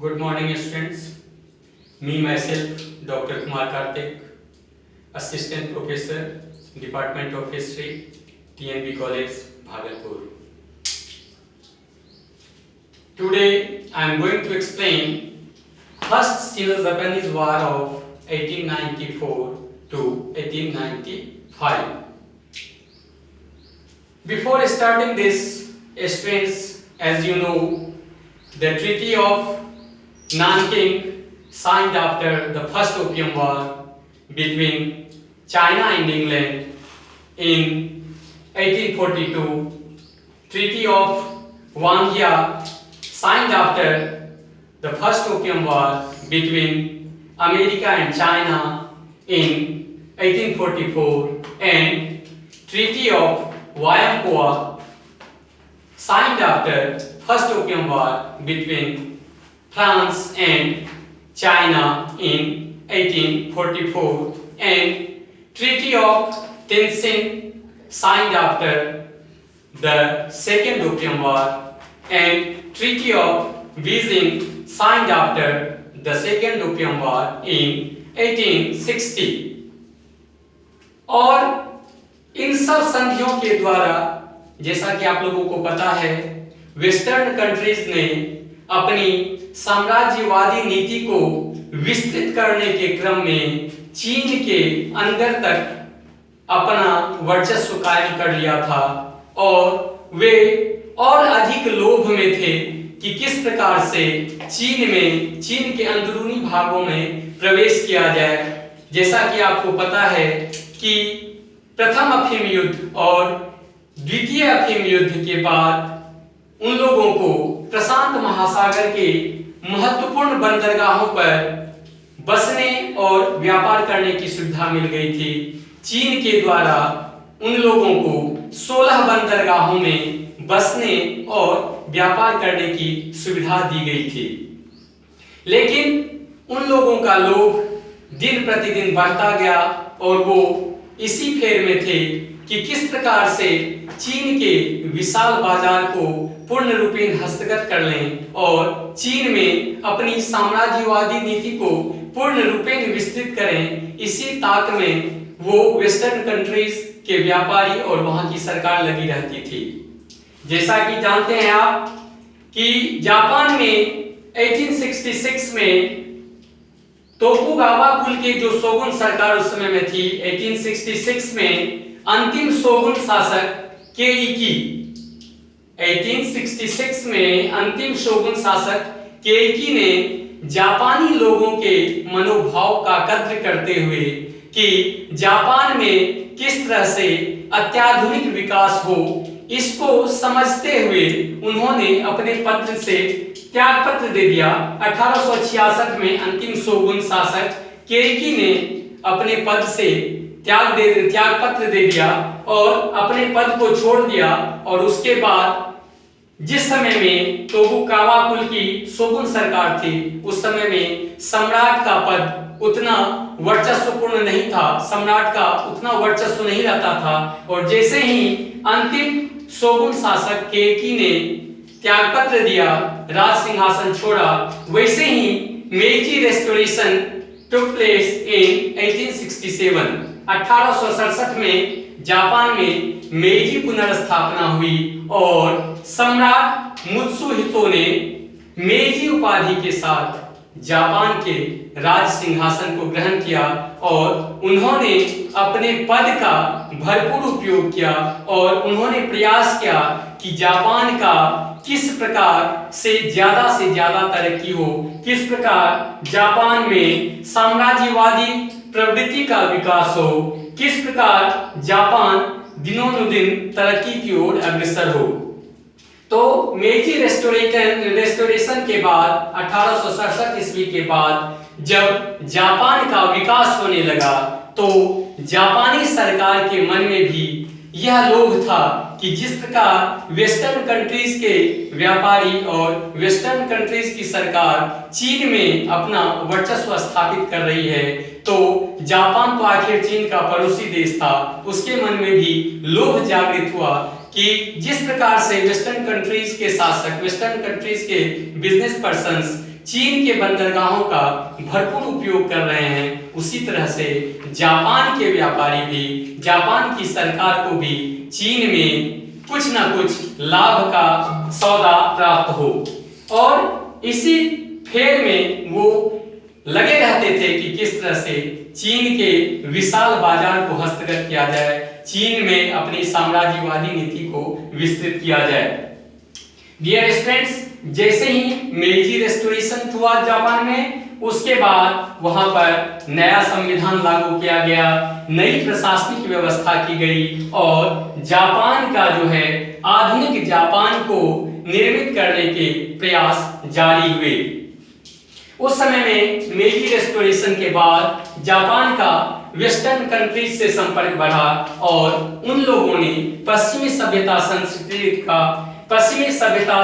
Good morning, students. Me myself, Dr. Kumar Karthik, Assistant Professor, Department of History, TNB College, Bhagalpur. Today, I am going to explain First Sino-Japanese War of 1894 to 1895. Before starting this, students, as you know, the Treaty of Nanking, signed after the First Opium War between China and England in 1842, Treaty of Wanghia, signed after the First Opium War between America and China in 1844, and Treaty of Waiampa, signed after First Opium War between France and China in 1844, and Treaty of Tenzin, signed after the Second Opium War, and Treaty of Beijing, signed after the Second Opium War in 1860. और इन सब संधियों के द्वारा, जैसा कि आप लोगों को पता है, वेस्टर्न कंट्रीज ने अपनी साम्राज्यवादी नीति को विस्तृत करने के क्रम में चीन के अंदर तक अपना वर्चस्व कायम कर लिया था, और वे और अधिक लोभ में थे कि किस प्रकार से चीन के अंदरूनी भागों में प्रवेश किया जाए। जैसा कि आपको पता है कि प्रथम अफीम युद्ध और द्वितीय अफीम युद्ध के बाद उन लोगों को प्रशांत महासागर के महत्वपूर्ण बंदरगाहों पर बसने और व्यापार करने की सुविधा मिल गई थी। चीन के द्वारा उन लोगों को 16 बंदरगाहों में बसने और व्यापार करने की सुविधा दी गई थी, लेकिन उन लोगों का लोभ दिन प्रतिदिन बढ़ता गया और वो इसी फेर में थे कि किस प्रकार से चीन के विशाल बाजार को पूर्ण रूपेण हस्तगत कर लें और चीन में अपनी साम्राज्यवादी नीति को पूर्ण रूपेण विस्तृत करें। इसी ताक में वो वेस्टर्न कंट्रीज के व्यापारी और वहां की सरकार लगी रहती थी। जैसा कि जानते हैं आप कि जापान में 1866 में तोकुगावा कुल के जो शोगुन सरकार उस समय में थी, 1866 में अंतिम शोगुन शासक केइकी, 1866 में अंतिम शोगुन शासक केइकी ने जापानी लोगों के मनोभाव का कद्र करते हुए कि जापान में किस तरह से अत्याधुनिक विकास हो, इसको समझते हुए उन्होंने अपने पद से त्याग पत्र दे दिया। 1866 में अंतिम शोगुन शासक केइकी ने अपने पद से त्याग पत्र दे दिया और अपने पद को छोड़ दिया, और उसके बाद जिस समय में तोकुगावा कुल की शोगुन सरकार थी, उस समय में सम्राट का पद उतना वर्चस्वपूर्ण नहीं था, सम्राट का उतना वर्चस्व नहीं रहता था। और जैसे ही अंतिम शोगुन शासक केइकी ने त्यागपत्र दिया, राज सिंहासन छोड़ा, वैसे ही Meiji restoration took place in 1867। 1867 में जापान में मेइजी पुनर्स्थापना हुई और सम्राट मुत्सुहितो ने मेइजी उपाधि के साथ जापान के राज सिंहासन को ग्रहण किया और उन्होंने अपने पद का भरपूर उपयोग किया और उन्होंने प्रयास किया कि जापान का किस प्रकार से ज्यादा तरक्की हो, किस प्रकार जापान में साम्राज्यवादी प्रवृत्ति का विकास हो, किस प्रकार जापान दिनों-दिन तरक्की की ओर अग्रसर हो। तो मेइजी रेस्टोरेशन के बाद 1867 ईस्वी के बाद जब जापान का विकास होने लगा, तो जापानी सरकार के मन में भी यह लोभ था कि जिस प्रकार वेस्टर्न कंट्रीज के व्यापारी और वेस्टर्न कंट्रीज की सरकार चीन में अपना वर्चस्व स्थापित कर रही है, तो जापान तो आखिर चीन का पड़ोसी देश था, उसके मन में भी लोभ जागृत हुआ कि जिस प्रकार से वेस्टर्न कंट्रीज के शासक, वेस्टर्न कंट्रीज के बिजनेस पर्संस चीन के बंदरगाहों का भरपूर उपयोग कर रहे हैं, उसी तरह से जापान के व्यापारी भी, जापान की सरकार को भी चीन में कुछ ना कुछ लाभ का सौदा प्राप्त हो। और इसी फेर में वो लगे रहते थे कि किस तरह से चीन के विशाल बाजार को हस्तगत किया जाए, चीन में अपनी साम्राज्यवादी नीति को विस्तृत किया जाए। डियर स्टूडेंट्स, जैसे ही मेइजी रेस्टोरेशन हुआ जापान में, उसके बाद वहां पर नया संविधान लागू किया गया, नई प्रशासनिक व्यवस्था की गई और जापान का जो है आधुनिक जापान को निर्मित करने के प्रयास जारी हुए। उस समय में मेइजी रेस्टोरेशन के बाद जापान का वेस्टर्न कंट्रीज से संपर्क बढ़ा और उन लोगों ने पश्चिमी सभ्यता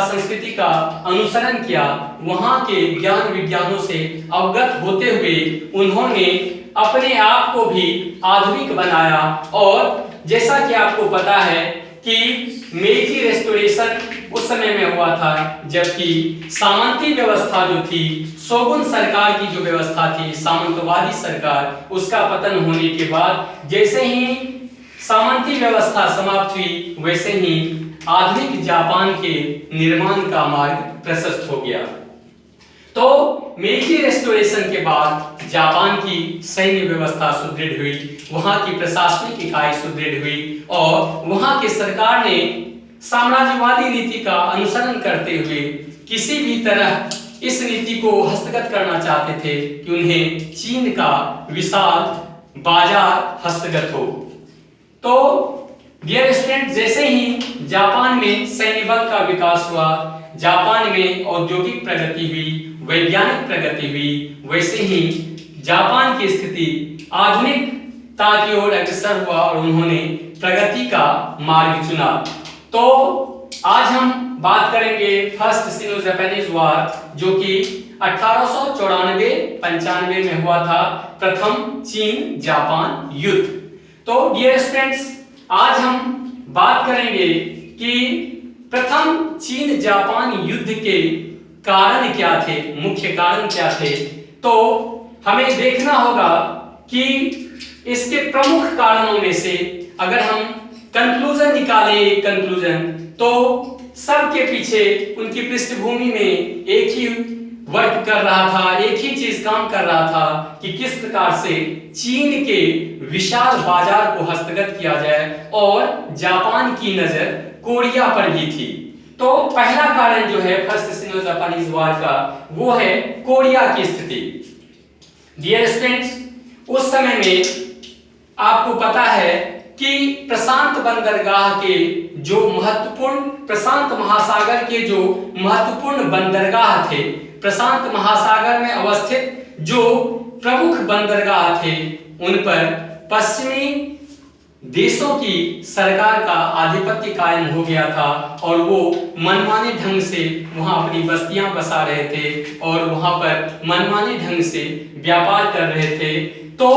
संस्कृति का अनुसरण किया। वहां के ज्ञान विज्ञानों से अवगत होते हुए उन्होंने अपने आप को भी आधुनिक बनाया। और जैसा कि आपको पता है कि मेइजी रेस्टोरेशन उस समय में हुआ था जबकि सामंती व्यवस्था जो थी, शोगुन सरकार की जो व्यवस्था थी, सामंतवादी सरकार, उसका पतन होने के बाद जैसे ही सामंती व्यवस्था समाप्त हुई, वैसे ही आधुनिक जापान के निर्माण का मार्ग प्रशस्त हो गया। तो मेइजी रेस्टोरेशन के बाद जापान की सैन्य व्यवस्था सुदृढ़ हुई, वहां की प्रशासनिक इकाई सुदृढ़ हुई और वहां की सरकार ने साम्राज्यवादी नीति का अनुसरण करते हुए किसी भी तरह इस नीति को हस्तगत करना चाहते थे कि उन्हें चीन का विशाल बाजार हस्तगत हो। तो डियर स्टूडेंट, जैसे ही जापान में सैन्य बल का विकास हुआ, जापान में औद्योगिक प्रगति हुई, वैज्ञानिक प्रगति हुई, वैसे ही जापान की स्थिति आधुनिकता की ओर अग्रसर हुआ और उन्होंने प्रगति का मार्ग चुना। तो आज हम बात करेंगे फर्स्ट सिनो जापानीज वॉर, जो कि 1894-95 में हुआ था, प्रथम चीन जापान युद्ध। तो डियर स्टूडेंट्स, आज हम बात करेंगे कि प्रथम चीन जापान युद्ध के कारण क्या थे, मुख्य कारण क्या थे। तो हमें देखना होगा कि इसके प्रमुख कारणों में से अगर हम कंक्लूजन निकालें, तो सबके पीछे उनकी पृष्ठभूमि में एक ही वर्क कर रहा था, एक ही चीज काम कर रहा था कि किस प्रकार से चीन के विशाल बाजार को हस्तगत किया जाए और जापान की नजर कोरिया पर भी थी। तो पहला कारण जो है फर्स्ट सिनो जापानीज वॉर का, वो है कोरिया की स्थिति। डियर स्टूडेंट्स, उस समय में आपको पता है कि प्रशांत बंदरगाह के जो महत्वपूर्ण, प्रशांत महासागर के जो महत्वपूर्ण बंदरगाह थे, प्रशांत महासागर में अवस्थित जो प्रमुख बंदरगाह थे, उन पर पश्चिमी देशों की सरकार का आधिपत्य कायम हो गया था और वो मनमाने ढंग से वहां अपनी बस्तियां बसा रहे थे और वहां पर मनमाने ढंग से व्यापार कर रहे थे। तो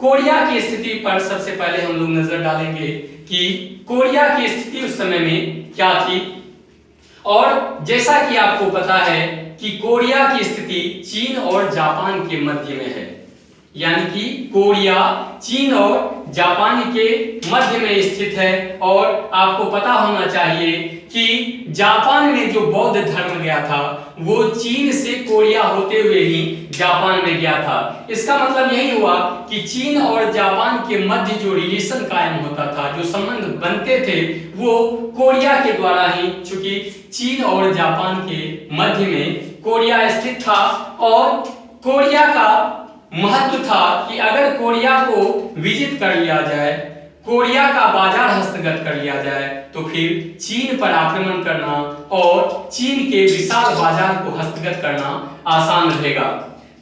कोरिया की स्थिति पर सबसे पहले हम लोग नजर डालेंगे कि कोरिया की स्थिति उस समय में क्या थी। और जैसा कि आपको पता है कि कोरिया की स्थिति चीन और जापान के मध्य में है, यानी कि कोरिया चीन और जापान के मध्य में स्थित है। और आपको पता होना चाहिए कि जापान में जो बौद्ध धर्म गया था वो चीन से कोरिया होते हुए ही जापान में गया था। इसका मतलब यही हुआ कि चीन और जापान के मध्य जो रिलेशन कायम होता था, जो संबंध बनते थे, वो कोरिया के द्वारा ही, चूंकि चीन और जापान के मध्य में कोरिया स्थित था और कोरिया का महत्व था कि अगर कोरिया को विजिट कर लिया जाए, कोरिया का बाजार हस्तगत कर लिया जाए, तो फिर चीन पर आक्रमण करना और चीन के विशाल बाजार को हस्तगत करना आसान रहेगा।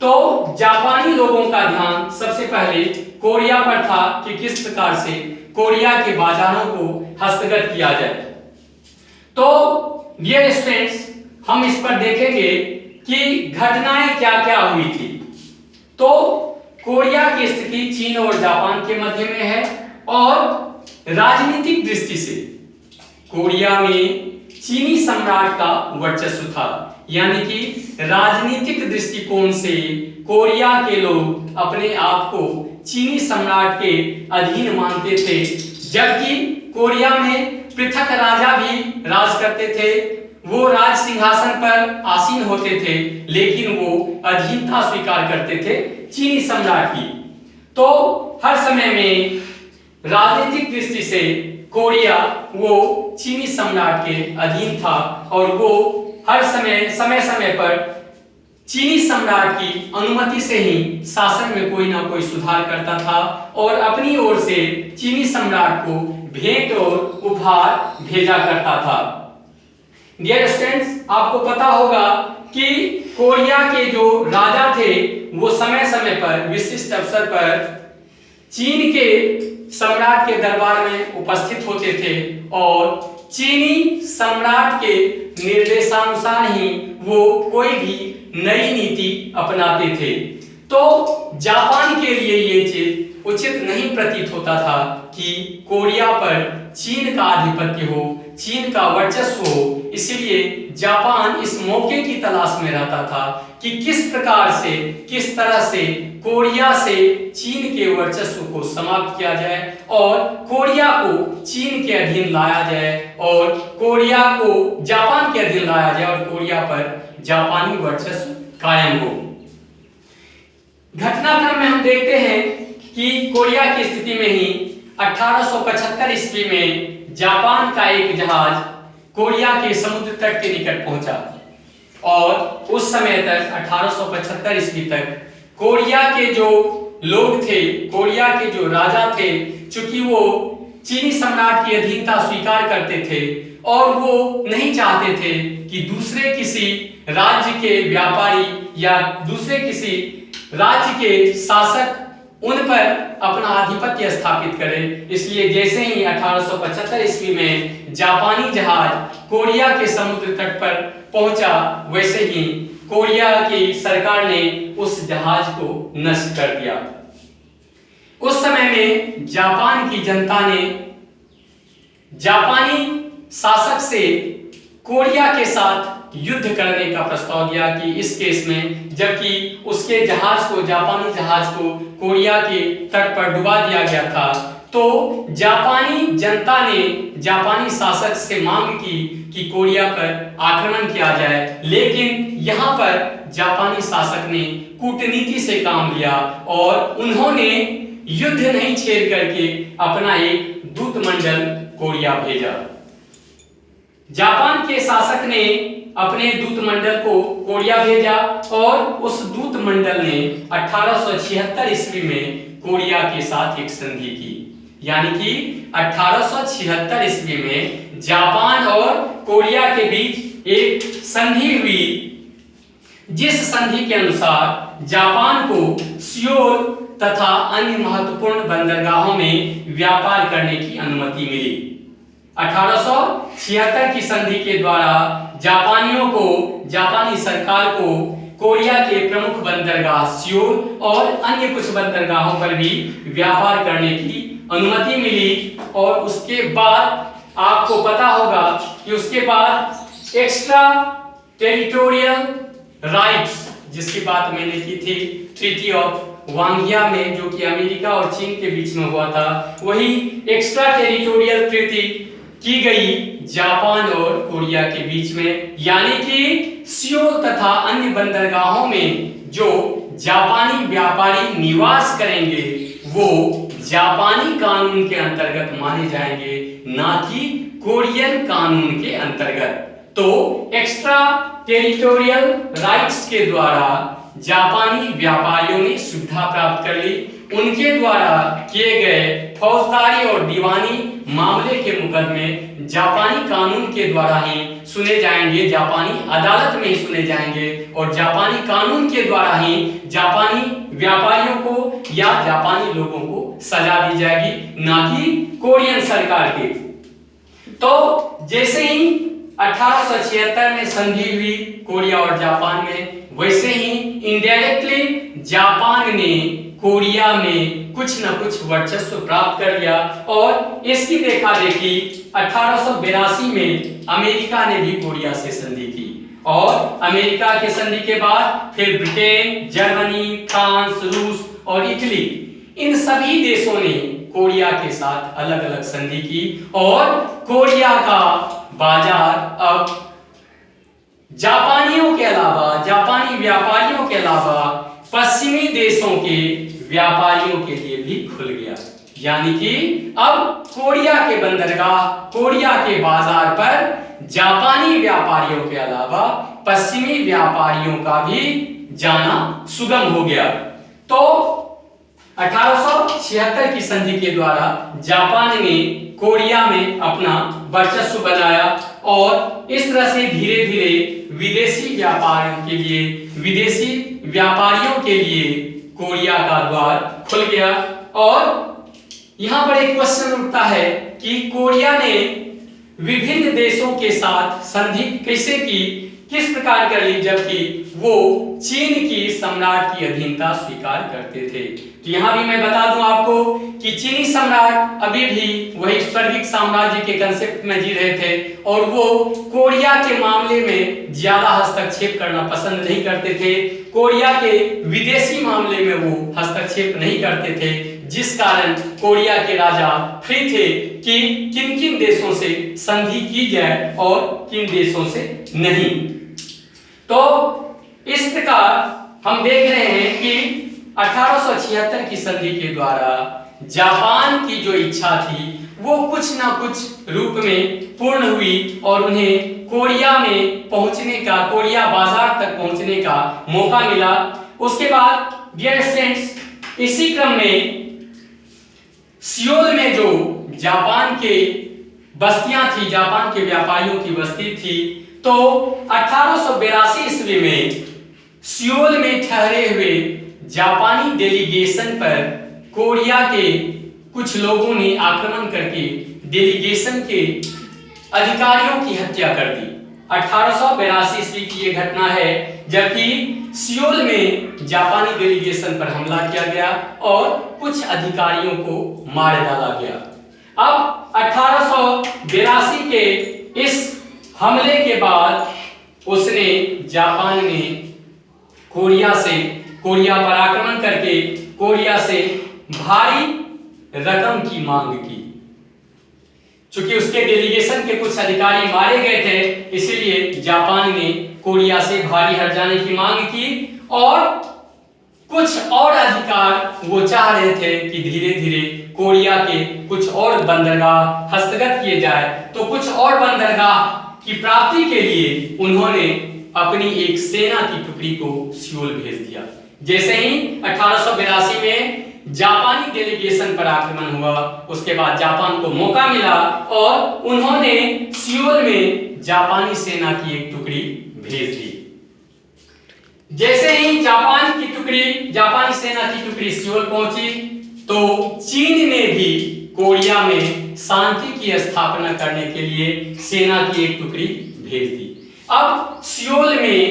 तो जापानी लोगों का ध्यान सबसे पहले कोरिया पर था कि किस प्रकार से कोरिया के बाजारों को हस्तगत किया जाए। तो डियर स्टूडेंट्स, हम इस पर देखेंगे कि घटनाएं क्या क्या हुई थी। तो कोरिया की स्थिति चीन और जापान के मध्य में है और राजनीतिक दृष्टि से कोरिया में चीनी सम्राट का वर्चस्व था, यानी कि राजनीतिक दृष्टिकोण से कोरिया के लोग अपने आप को चीनी सम्राट के अधीन मानते थे, जबकि कोरिया में पृथक राजा भी राज करते थे। वो राज सिंहासन पर आसीन होते थे, लेकिन वो अधीनता स्वीकार करते थे चीनी सम्राट की। तो हर समय में राजनीतिक दृष्टि से कोरिया वो चीनी सम्राट के अधीन था और वो हर समय पर चीनी सम्राट की अनुमति से ही शासन में कोई ना कोई सुधार करता था और अपनी ओर से चीनी सम्राट को भेंट और उपहार भेजा करता था। डियर स्टूडेंट्स, आपको पता होगा कि कोरिया के जो राजा थे वो समय समय पर विशिष्ट अवसर पर चीन के सम्राट के दरबार में उपस्थित होते थे और चीनी सम्राट के निर्देशानुसार ही वो कोई भी नई नीति अपनाते थे। तो जापान के लिए ये चीज उचित नहीं प्रतीत होता था कि कोरिया पर चीन का आधिपत्य हो, चीन का वर्चस्व हो। इसलिए जापान इस मौके की तलाश में रहता था कि किस प्रकार से, किस तरह से कोरिया से चीन के वर्चस्व को समाप्त किया जाए और कोरिया को चीन के अधीन लाया जाए और कोरिया को जापान के अधीन लाया जाए और कोरिया पर जापानी वर्चस्व कायम हो। घटनाक्रम में हम देखते हैं कि कोरिया की स्थिति में ही 1875 ईस्वी में जापान का एक जहाज कोरिया के समुद्र तट के निकट पहुंचा और उस समय तक 1875 ईस्वी तक कोरिया के जो लोग थे, कोरिया के जो राजा थे, चूंकि वो चीनी सम्राट की अधीनता स्वीकार करते थे और वो नहीं चाहते थे कि दूसरे किसी राज्य के व्यापारी या दूसरे किसी राज्य के शासक उन पर अपना आधिपत्य स्थापित करे। इसलिए जैसे ही 1875 ईस्वी में जापानी जहाज कोरिया के समुद्र तट पर पहुंचा, वैसे ही कोरिया की सरकार ने उस जहाज को नष्ट कर दिया। उस समय में जापान की जनता ने जापानी शासक से कोरिया के साथ युद्ध करने का प्रस्ताव दिया कि इस केस में, जबकि उसके जहाज को, जापानी जहाज को कोरिया के तट पर डुबा दिया गया था, तो जापानी जनता ने जापानी शासक से मांग की कि कोरिया पर आक्रमण किया जाए। लेकिन यहाँ पर जापानी शासक ने कूटनीति से काम लिया और उन्होंने युद्ध नहीं छेड़ करके अपना एक दूत मंडल कोरिया भेजा। जापान के शासक ने अपने दूत मंडल को कोरिया भेजा और उस दूत मंडल ने 1876 ईस्वी में कोरिया के साथ एक संधि की। यानी कि 1876 ईस्वी में जापान और कोरिया के बीच एक संधि हुई, जिस संधि के अनुसार जापान को सियोल तथा अन्य महत्वपूर्ण बंदरगाहों में व्यापार करने की अनुमति मिली। 1876 की संधि के द्वारा जापानियों को, जापानी सरकार को कोरिया के प्रमुख बंदरगाह सियोल और अन्य कुछ बंदरगाहों पर भी व्यापार करने की अनुमति मिली। और उसके बाद आपको पता होगा कि उसके बाद एक्स्ट्रा टेरिटोरियल राइट्स, जिसकी बात मैंने की थी ट्रीटी ऑफ वांगिया में, जो कि अमेरिका और चीन के बीच में हुआ था, वही एक्स्ट्रा टेरिटोरियल ट्रीटी की गई जापान और कोरिया के बीच में। यानी कि सियोल तथा अन्य बंदरगाहों में जो जापानी व्यापारी निवास करेंगे वो जापानी कानून के अंतर्गत माने जाएंगे, ना कि कोरियन कानून के अंतर्गत। तो एक्स्ट्रा टेरिटोरियल राइट्स के द्वारा जापानी व्यापारियों ने सुविधा प्राप्त कर ली। उनके द्वारा किए गए फौजदारी और दीवानी मामले के मुकदमे जापानी कानून के द्वारा ही सुने जाएंगे, जापानी अदालत में ही सुने जाएंगे और जापानी कानून के द्वारा ही जापानी व्यापारियों को या जापानी लोगों को सजा दी जाएगी, ना कि कोरियन सरकार के। तो जैसे ही 1876 में संधि हुई कोरिया और जापान में, वैसे ही इनडायरेक्टली जापान ने कोरिया में कुछ न कुछ वर्चस्व प्राप्त कर लिया और इसकी देखा देखी 1882 में अमेरिका ने भी कोरिया से संधि की और अमेरिका के संधि के बाद फिर ब्रिटेन, जर्मनी, फ्रांस, रूस और इटली, इन सभी देशों ने कोरिया के साथ अलग अलग संधि की और कोरिया का बाजार अब जापानियों के अलावा, जापानी व्यापारियों के अलावा पश्चिमी देशों के व्यापारियों के लिए भी खुल गया। यानी कि अब कोरिया के बंदरगाह, कोरिया के बाजार पर जापानी व्यापारियों के अलावा पश्चिमी व्यापारियों का भी जाना सुगम हो गया। तो 1876 की संधि के द्वारा जापान ने कोरिया में अपना वर्चस्व बनाया और इस तरह से धीरे धीरे विदेशी व्यापारियों के लिए, विदेशी व्यापारियों के लिए कोरिया का द्वार खुल गया। और यहां पर एक क्वेश्चन उठता है कि कोरिया ने विभिन्न देशों के साथ संधि कैसे की, किस प्रकार कर ली, जबकि वो चीन की सम्राट की अधीनता स्वीकार करते थे। तो यहां भी मैं बता दूं आपको कि चीनी सम्राट अभी भी वही स्वर्गिक साम्राज्य के कंसेप्ट में जी रहे थे और वो कोरिया के मामले में ज्यादा हस्तक्षेप करना पसंद नहीं करते थे। कोरिया के विदेशी मामले में वो हस्तक्षेप नहीं करते थे, जिस कारण कोरिया के राजा फ्री थे कि किन किन देशों से संधि की जाए और किन देशों से नहीं। तो इस प्रकार हम देख रहे हैं कि 1876 की संधि के द्वारा जापान की जो इच्छा थी वो कुछ ना कुछ रूप में पूर्ण हुई और उन्हें कोरिया में पहुंचने का, कोरिया बाजार तक पहुंचने का मौका मिला। उसके बाद डियर स्टूडेंट्स, इसी क्रम में सियोल में जो जापान के बस्तियां थी, जापान के व्यापारियों की बस्ती थी, तो 1882 ईस्वी में सियोल में ठहरे हुए जापानी डेलीगेशन पर कोरिया के कुछ लोगों ने आक्रमण करके डेलीगेशन के अधिकारियों की हत्या कर दी। 1882 ईस्वी की यह घटना है, जबकि सियोल में जापानी डेलीगेशन पर हमला किया गया और कुछ अधिकारियों को मार डाला गया। अब 1882 के इस हमले के बाद उसने, जापान ने कोरिया पर आक्रमण करके कोरिया से भारी रकम की मांग की। चूंकि उसके डेलीगेशन के कुछ अधिकारी मारे गए थे, इसलिए जापान ने कोरिया से भारी हर्जाने की मांग की और कुछ और अधिकार वो चाह रहे थे कि धीरे धीरे कोरिया के कुछ और बंदरगाह हस्तगत किए जाए। तो कुछ और बंदरगाह की प्राप्ति के लिए उन्होंने अपनी एक सेना की टुकड़ी को सियोल भेज दिया। जैसे ही 1882 में जापानी डेलीगेशन पर आक्रमण हुआ, उसके बाद जापान को मौका मिला और उन्होंने सियोल में जापानी सेना की एक टुकड़ी भेज दी। जैसे ही जापानी सेना की टुकड़ी सियोल पहुंची, तो चीन ने भी कोरिया में शांति की स्थापना करने के लिए सेना की एक टुकड़ी भेज दी। अब सियोल में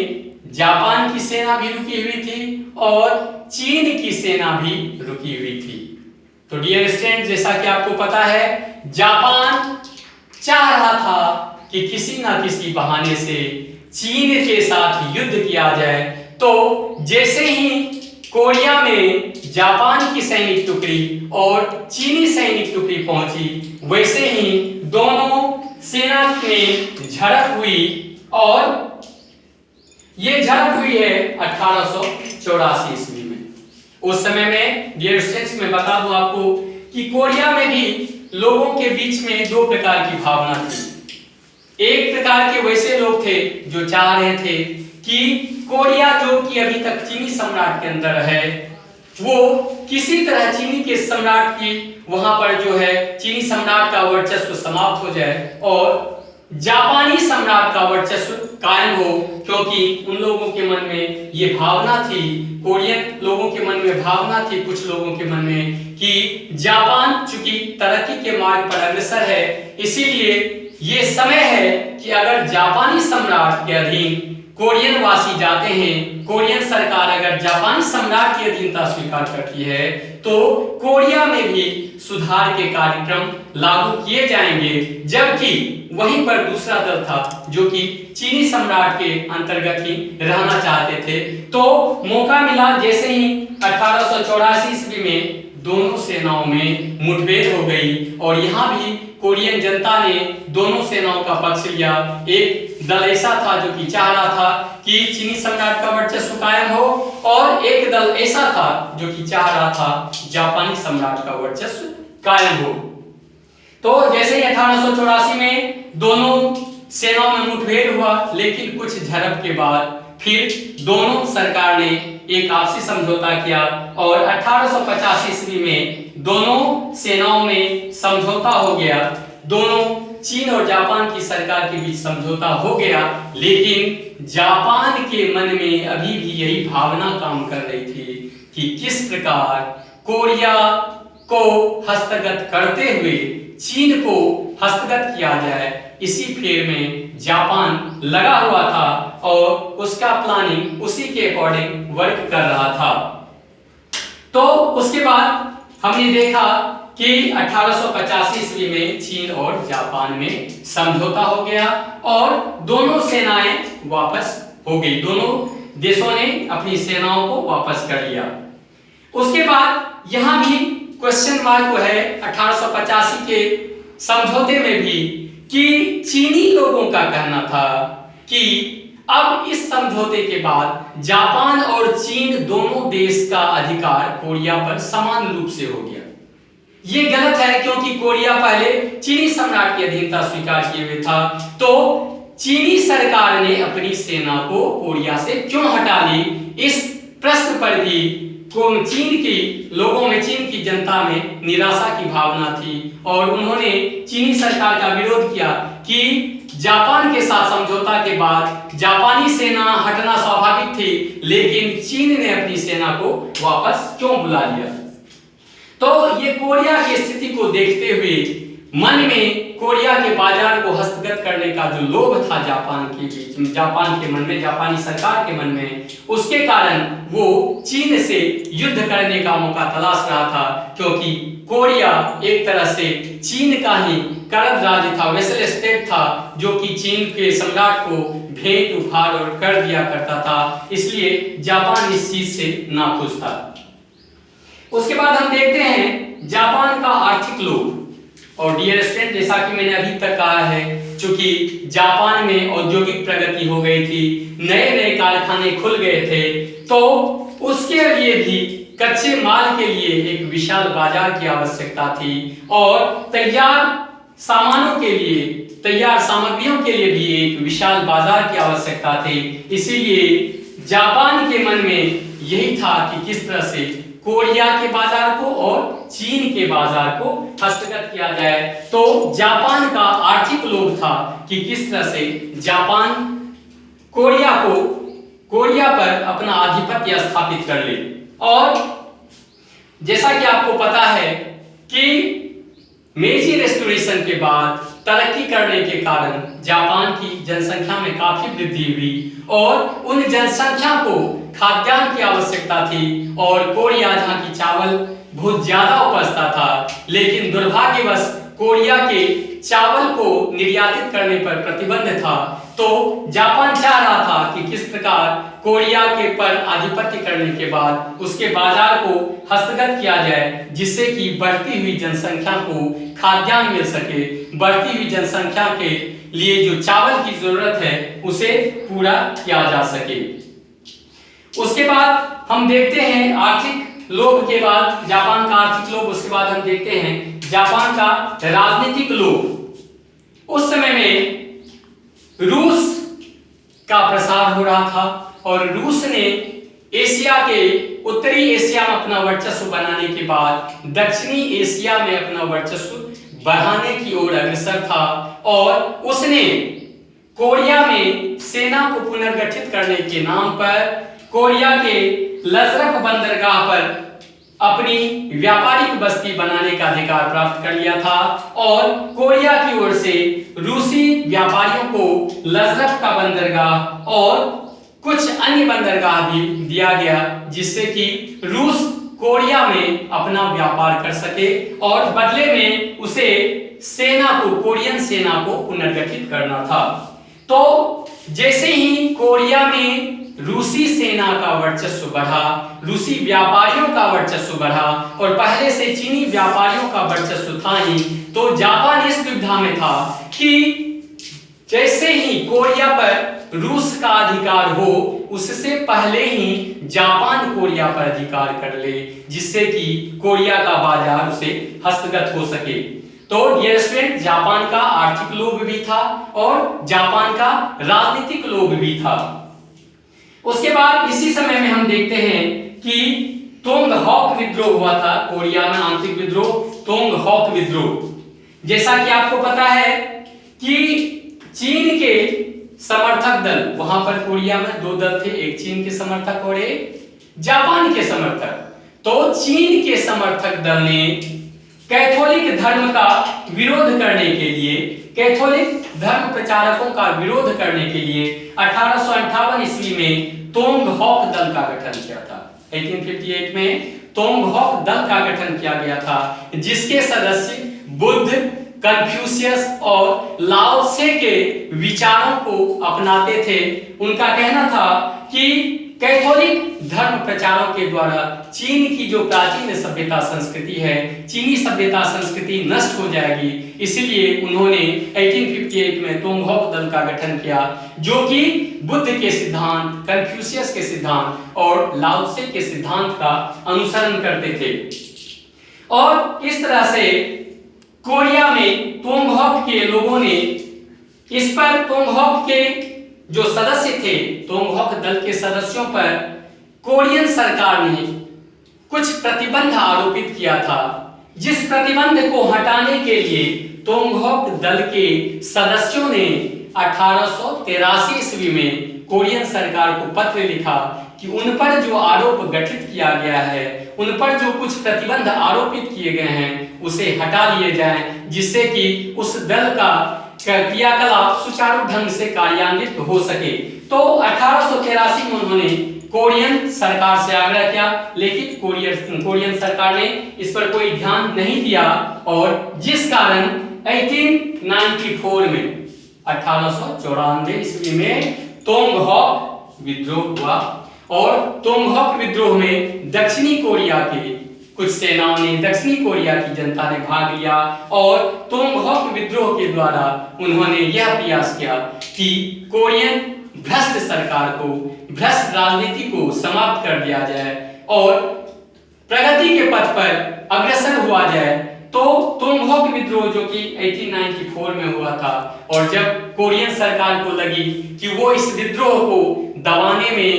जापान की सेना भी रुकी हुई थी और चीन की सेना भी रुकी हुई थी। तो डियर स्टूडेंट, जैसा कि आपको पता है, जापान चाह रहा था कि किसी ना किसी बहाने से चीन के साथ युद्ध किया जाए। तो जैसे ही कोरिया में जापान की सैनिक टुकड़ी और चीनी सैनिक टुकड़ी पहुंची, वैसे ही दोनों सेना में झड़प हुई और ये झड़प हुई है 1884 ईस्वी में। उस समय में डियर स्टूडेंट्स, मैं बता दूं आपको कि कोरिया में भी लोगों के बीच में दो प्रकार की भावना थी। एक प्रकार के वैसे लोग थे जो चाह रहे थे कि कोरिया, जो कि अभी तक चीनी सम्राट के अंदर है, वो किसी तरह चीनी के सम्राट की वहां पर जो है चीनी सम्राट का वर्चस्व समाप्त हो जाए और जापानी सम्राट का वर्चस्व कायम हो, क्योंकि उन लोगों के मन में ये भावना थी, कोरियन लोगों के मन में भावना थी, कुछ लोगों के मन में, कि जापान चूंकि तरक्की के मार्ग पर अग्रसर है, इसीलिए ये समय है कि अगर जापानी सम्राट के अधीन कोरियन वासी जाते हैं, कोरियन सरकार अगर जापानी सम्राट की अधीनता स्वीकार करती है तो कोरिया में भी सुधार के कार्यक्रम लागू किए जाएंगे। जबकि वहीं पर दूसरा दल था जो कि चीनी सम्राट के अंतर्गत ही रहना चाहते थे। तो मौका मिला, जैसे ही 1884 ईस्वी में दोनों सेनाओं में मुठभेड़ हो गई और यहाँ भी कोरियन जनता ने दोनों सेनाओं का पक्ष लिया। एक दल ऐसा था जो कि चाह रहा था कि चीनी सम्राट का वर्चस्व कायम हो और एक दल ऐसा था जो कि चाह रहा था जापानी सम्राट का वर्चस्व कायम हो। तो जैसे ही 1884 में दोनों सेनाओं में मुठभेड़ हुआ, लेकिन कुछ झड़प के बाद फिर दोनों सरकार ने एक आपसी समझौता किया और 1850 ईस्वी में दोनों सेनाओं में समझौता हो गया। दोनों चीन और जापान की सरकार के बीच समझौता हो गया, लेकिन जापान के मन में अभी भी यही भावना काम कर रही थी कि किस प्रकार कोरिया को हस्तगत करते हुए चीन को हस्तगत किया जाए। इसी फेर में जापान लगा हुआ था और उसका प्लानिंग उसी के अकॉर्डिंग वर्क कर रहा था। तो उसके बाद हमने देखा कि 1885 ईस्वी में चीन और जापान में समझौता हो गया और दोनों सेनाएं वापस हो गई, दोनों देशों ने अपनी सेनाओं को वापस कर लिया। उसके बाद यहां भी क्वेश्चन मार्क है 1885 के समझौते में भी कि चीनी लोगों का कहना था कि अब इस समझौते के बाद जापान और चीन दोनों देश का अधिकार कोरिया पर समान रूप से हो गया। ये गलत है, क्योंकि कोरिया पहले चीनी सम्राट की अधीनता स्वीकार किए हुए था। तो चीनी सरकार ने अपनी सेना को कोरिया से क्यों हटा ली, इस प्रश्न पर भी चीन की लोगों में, चीन की जनता में निराशा की भावना थी और उन्होंने चीनी सरकार का विरोध किया कि जापान के साथ समझौता के बाद जापानी सेना हटना स्वाभाविक थी, लेकिन चीन ने अपनी सेना को वापस क्यों बुला लिया। तो ये कोरिया की स्थिति को देखते हुए मन में कोरिया के बाजार को हस्तगत करने का जो लोभ था जापान के बीच में, जापान के मन में, जापानी सरकार के मन में, उसके कारण वो चीन से युद्ध करने का मौका तलाश रहा था। क्योंकि कोरिया एक तरह से चीन का ही करद राज्य था, वेसल स्टेट था, जो कि चीन के सम्राट को भेंट उपहार और कर दिया करता था। इसलिए जापान इस चीज से नाखुश था। उसके बाद हम देखते हैं जापान का आर्थिक लोभ। और डियर स्टूडेंट, जैसा कि मैंने अभी तक कहा है, चूंकि जापान में औद्योगिक प्रगति हो गई थी, नए नए कारखाने खुल गए थे, तो उसके लिए भी कच्चे माल के लिए एक विशाल बाजार की आवश्यकता थी और तैयार सामानों के लिए, तैयार सामग्रियों के लिए भी एक विशाल बाजार की आवश्यकता थी। इसीलिए जापान के मन में यही था कि किस तरह से कोरिया के बाजार को और चीन के बाजार को हस्तगत किया जाए। तो जापान का आर्थिक लोभ था कि किस तरह से जापान कोरिया पर अपना आधिपत्य स्थापित कर ले। और जैसा कि आपको पता है कि मेजी रेस्टोरेशन के बाद तरक्की करने के कारण जापान की जनसंख्या में काफी वृद्धि हुई और उन जनसंख्या को खाद्यान्न की आवश्यकता थी और कोरिया, जहाँ की चावल बहुत ज्यादा उपजता था, लेकिन दुर्भाग्यवश कोरिया के चावल को निर्यातित करने पर प्रतिबंध था। तो जापान चाह रहा था कि किस प्रकार कोरिया के पर आधिपत्य करने के बाद उसके बाजार को हस्तगत किया जाए, जिससे कि बढ़ती हुई जनसंख्या को खाद्यान्न मिल सके, बढ़ती हुई जनसंख्या के लिए जो चावल की जरूरत है उसे पूरा किया जा सके। उसके बाद हम देखते हैं आर्थिक लोभ के बाद, जापान का आर्थिक लोभ, उसके बाद हम देखते हैं जापान का राजनीतिक लोभ। उस समय में रूस का प्रसार हो रहा था और रूस ने एशिया के, उत्तरी एशिया में अपना वर्चस्व बनाने के बाद दक्षिणी एशिया में अपना वर्चस्व बढ़ाने की ओर अग्रसर था और उसने कोरिया में सेना को पुनर्गठित करने के नाम पर कोरिया के लजरफ बंदरगाह पर अपनी व्यापारिक बस्ती बनाने का अधिकार प्राप्त कर लिया था और कोरिया की ओर से रूसी व्यापारियों को लजरफ का बंदरगाह और कुछ अन्य बंदरगाह भी दिया गया जिससे कि रूस कोरिया में अपना व्यापार कर सके और बदले में उसे सेना को, कोरियन सेना को पुनर्गठित करना था। तो जैसे ही कोरिया में रूसी सेना का वर्चस्व बढ़ा, रूसी व्यापारियों का वर्चस्व बढ़ा और पहले से चीनी व्यापारियों का वर्चस्व था ही, तो जापान इस दुविधा में था कि जैसे ही कोरिया पर रूस का अधिकार हो, उससे पहले ही जापान कोरिया पर अधिकार कर ले, जिससे कि कोरिया का बाजार उसे हस्तगत हो सके। तो डियर स्टूडेंट, जापान का आर्थिक लोभ भी था और जापान का राजनीतिक लोभ भी था। उसके बाद इसी समय में हम देखते हैं कि तोंगहॉक विद्रोह हुआ था कोरिया में, आंतरिक विद्रोह, तोंगहॉक विद्रोह। जैसा कि आपको पता है कि चीन के समर्थक दल, वहां पर कोरिया में दो दल थे, एक चीन के समर्थक और एक जापान के समर्थक। तो चीन के समर्थक दल ने कैथोलिक धर्म का विरोध करने के लिए, कैथोलिक धर्म प्रचारकों का विरोध करने के लिए 1858 ईस्वी में तोंगहॉक दल का गठन किया था। 1858 में तोंगहॉक दल का गठन किया गया था, जिसके सदस्य बुद्ध, कन्फ्यूशियस और लाओ त्से के विचारों को अपनाते थे। उनका कहना था कि कैथोलिक धर्म प्रचारों के द्वारा चीन की जो प्राचीन सभ्यता संस्कृति है, चीनी सभ्यता संस्कृति नष्ट हो जाएगी। इसलिए उन्होंने 1858 में तोंगहॉक दल का गठन किया, जो कि बुद्ध के सिद्धांत, कन्फ्यूशियस के सिद्धांत और लाओ त्से के सिद्धांत का अनुसरण करते थे। और इस तरह से कोरिया में तोंगहॉक के लोगों ने इस पर, तोंगहॉक के जो सदस्य थे, तोंगहॉक दल के सदस्यों पर कोरियन सरकार ने कुछ प्रतिबंध आरोपित किया था, जिस प्रतिबंध को हटाने के लिए तोंगहॉक दल के सदस्यों ने 1883 ईस्वी में कोरियन सरकार को पत्र लिखा कि उन पर जो आरोप गठित किया गया है, उन पर जो कुछ प्रतिबंध आरोपित किए गए हैं, उसे हटा लिए जाएं, जिससे कि उस दल का क्रियाकलाप सुचारू ढंग से कार्यान्वित हो सके। तो 1883 में उन्होंने कोरियन सरकार से आग्रह किया, लेकिन कोरियन सरकार ने इस पर कोई ध्यान नहीं दिया और जिस कारण 1894 में 1894 ईस्वी में तोंगहॉक विद्रोह हुआ और तोंगहॉक विद्रोह में दक्षिणी कोरिया के कुछ सेनाओं ने, दक्षिणी कोरिया की जनता ने भाग लिया और तोंगहॉक विद्रोह के द्वारा उन्होंने यह प्रयास किया कि कोरियन भ्रष्ट सरकार को, भ्रष्ट राजनीति को समाप्त कर दिया जाए और प्रगति के पथ पर अग्रसर हुआ जाए। तो तोंगहॉक विद्रोह जो कि 1894 में हुआ था, और जब कोरियन सरकार को लगी कि वो इस विद्रोह को दबाने में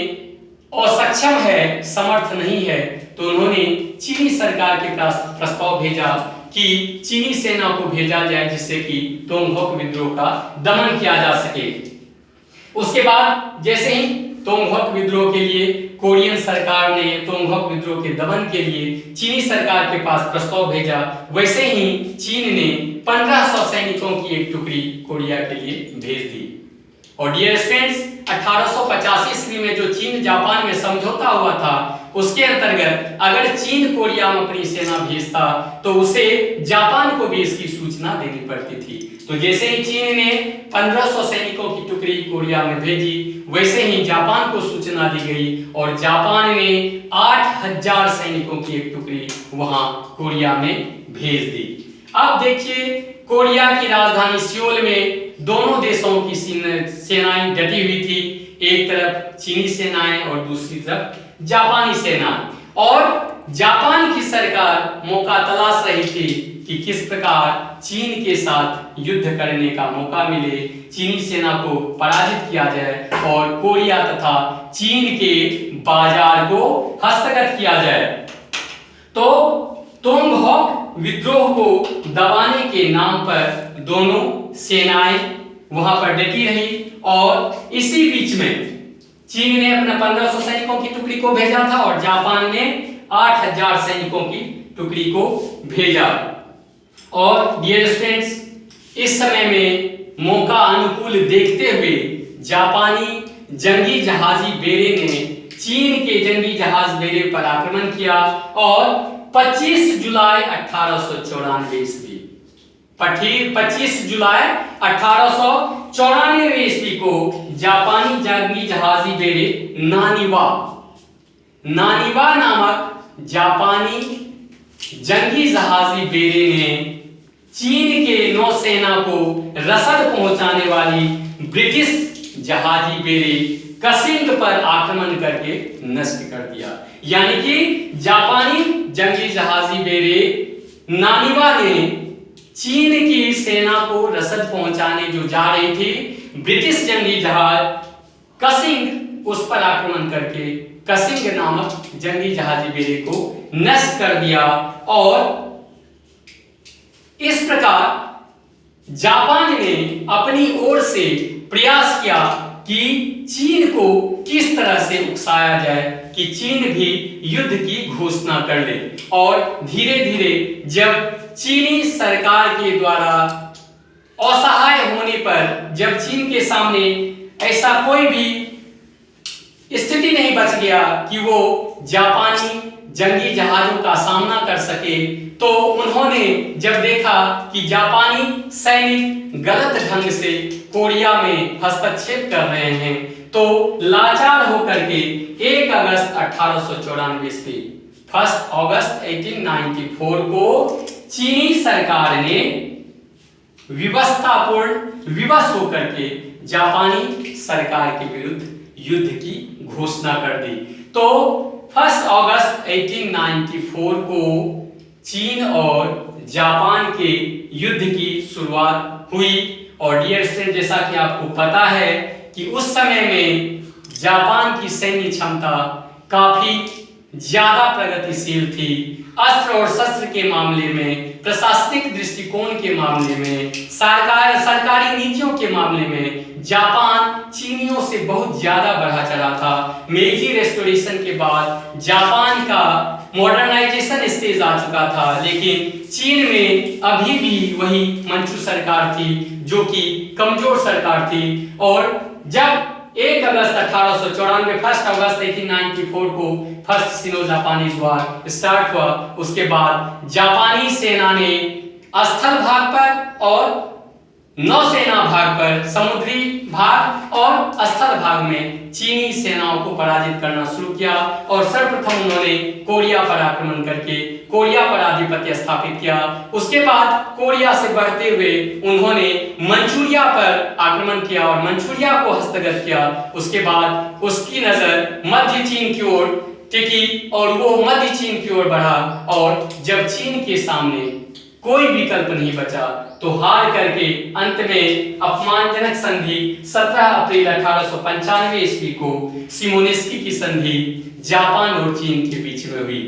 असक्षम है, समर्थ नहीं है, तो उन्होंने चीनी सरकार के पास प्रस्ताव भेजा कि चीनी सेना को भेजा जाए, जिससे कि तोंगहॉक विद्रोह का दमन किया जा सके। उसके बाद जैसे ही तोंगहॉक विद्रोह के लिए कोरियन सरकार ने, तोंगहॉक विद्रोह के दमन के लिए चीनी सरकार के पास प्रस्ताव भेजा, वैसे ही चीन ने 1500 सैनिकों की एक टुकड़ी कोरिया के लिए भेज दी। और डियर फ्रेंड्स, 1885 ईस्वी में जो चीन जापान में समझौता हुआ था, उसके अंतर्गत अगर चीन कोरिया में अपनी सेना भेजता तो उसे जापान को भी इसकी सूचना देनी पड़ती थी। तो जैसे ही चीन ने 1500 सैनिकों की टुकड़ी कोरिया में भेजी, वैसे ही जापान को सूचना दी गई और जापान ने 8000 सैनिकों की एक टुकड़ी वहां कोरिया में भेज दी। अब देखिए, कोरिया की राजधानी सियोल में दोनों देशों की सेनाएं डटी हुई थी, एक तरफ चीनी सेनाएं और दूसरी तरफ जापानी सेना। और जापान की सरकार मौका तलाश रही थी कि किस प्रकार चीन के साथ युद्ध करने का मौका मिले, चीनी सेना को पराजित किया जाए और कोरिया तथा चीन के बाजार को हस्तगत किया जाए। तो तोंगहॉक विद्रोह को दबाने के नाम पर दोनों सेनाएं वहां पर डटी रही और इसी बीच में चीन ने अपने 1500 सैनिकों की टुकड़ी को भेजा था और जापान ने 8000 सैनिकों की टुकड़ी को भेजा। और डियर स्टूडेंट्स, इस समय में मौका अनुकूल देखते हुए जापानी जंगी जहाजी बेड़े ने चीन के जंगी जहाज बेड़े पर आक्रमण किया और 25 जुलाई 1894 ईस्वी 25 जुलाई 1894 ईस्वी को जापानी जंगी जहाजी बेड़े नानीवा नामक जापानी जंगी जहाजी बेड़े ने चीन के नौसेना को रसद पहुंचाने वाली ब्रिटिश जहाजी बेड़े कसिंग पर आक्रमण करके नष्ट कर दिया। यानी कि जापानी जंगी जहाजी बेड़े नानीवा ने चीन की सेना को रसद पहुंचाने जो जा रही थी ब्रिटिश जंगी जहाज कसिंग, उस पर आक्रमण करके कसिंग नामक जंगी जहाजी बेड़े को नष्ट कर दिया। और इस प्रकार जापान ने अपनी ओर से प्रयास किया कि चीन को किस तरह से उकसाया जाए कि चीन भी युद्ध की घोषणा कर ले। और धीरे धीरे जब चीनी सरकार के द्वारा असहाय होने पर, जब चीन के सामने ऐसा कोई भी स्थिति नहीं बच गया कि वो जापानी जंगी जहाजों का सामना कर सके, तो उन्होंने जब देखा कि जापानी सैनिक गलत ढंग से कोरिया में हस्तक्षेप कर रहे हैं, तो लाचार होकर के 1 अगस्त 1894 ईस्वी 1 अगस्त 1894 को चीनी सरकार ने विवश होकर के जापानी सरकार के विरुद्ध युद्ध की घोषणा कर दी। तो 1 अगस्त 1894 को चीन और जापान के युद्ध की शुरुआत हुई। और डियर स्टूडेंट, जैसा कि आपको पता है कि उस समय में जापान की सैन्य क्षमता काफी ज्यादा प्रगतिशील थी। अस्त्र और शस्त्र के मामले में, प्रशासनिक दृष्टिकोण के मामले में, सरकारी नीतियों के मामले में जापान चीनियों से बहुत ज्यादा बढ़ा चला था। मेiji रेस्टोरेशन के बाद जापान का मॉडर्नाइजेशन स्टेज आ चुका था, लेकिन चीन में अभी भी वही मंचू सरकार थी जो कि कमजोर सरकार थी। और जब 1 अगस्त 1894 1 अगस्त 1894 को फर्स्ट सिनो जापानीज वॉर स्टार्ट हुआ, उसके बाद जापानी सेना ने स्थल भाग पर और नौसेना भाग पर, समुद्री भाग और स्थल भाग में चीनी सेनाओं को पराजित करना शुरू किया। और सर्वप्रथम उन्होंने कोरिया पर आक्रमण करके कोरिया पर आधिपत्य स्थापित किया। उसके बाद कोरिया से बढ़ते हुए उन्होंने मंचूरिया पर आक्रमण किया और मंचूरिया को हस्तगत किया। उसके बाद उसकी नजर मध्य चीन की ओर टिकी और वो मध्य चीन की ओर बढ़ा। और जब चीन के सामने कोई विकल्प नहीं बचा तो हार करके अंत में अपमानजनक संधि 17 अप्रैल 1895 ईस्वी को शिमोनोसेकी की संधि जापान और चीन के बीच में हुई।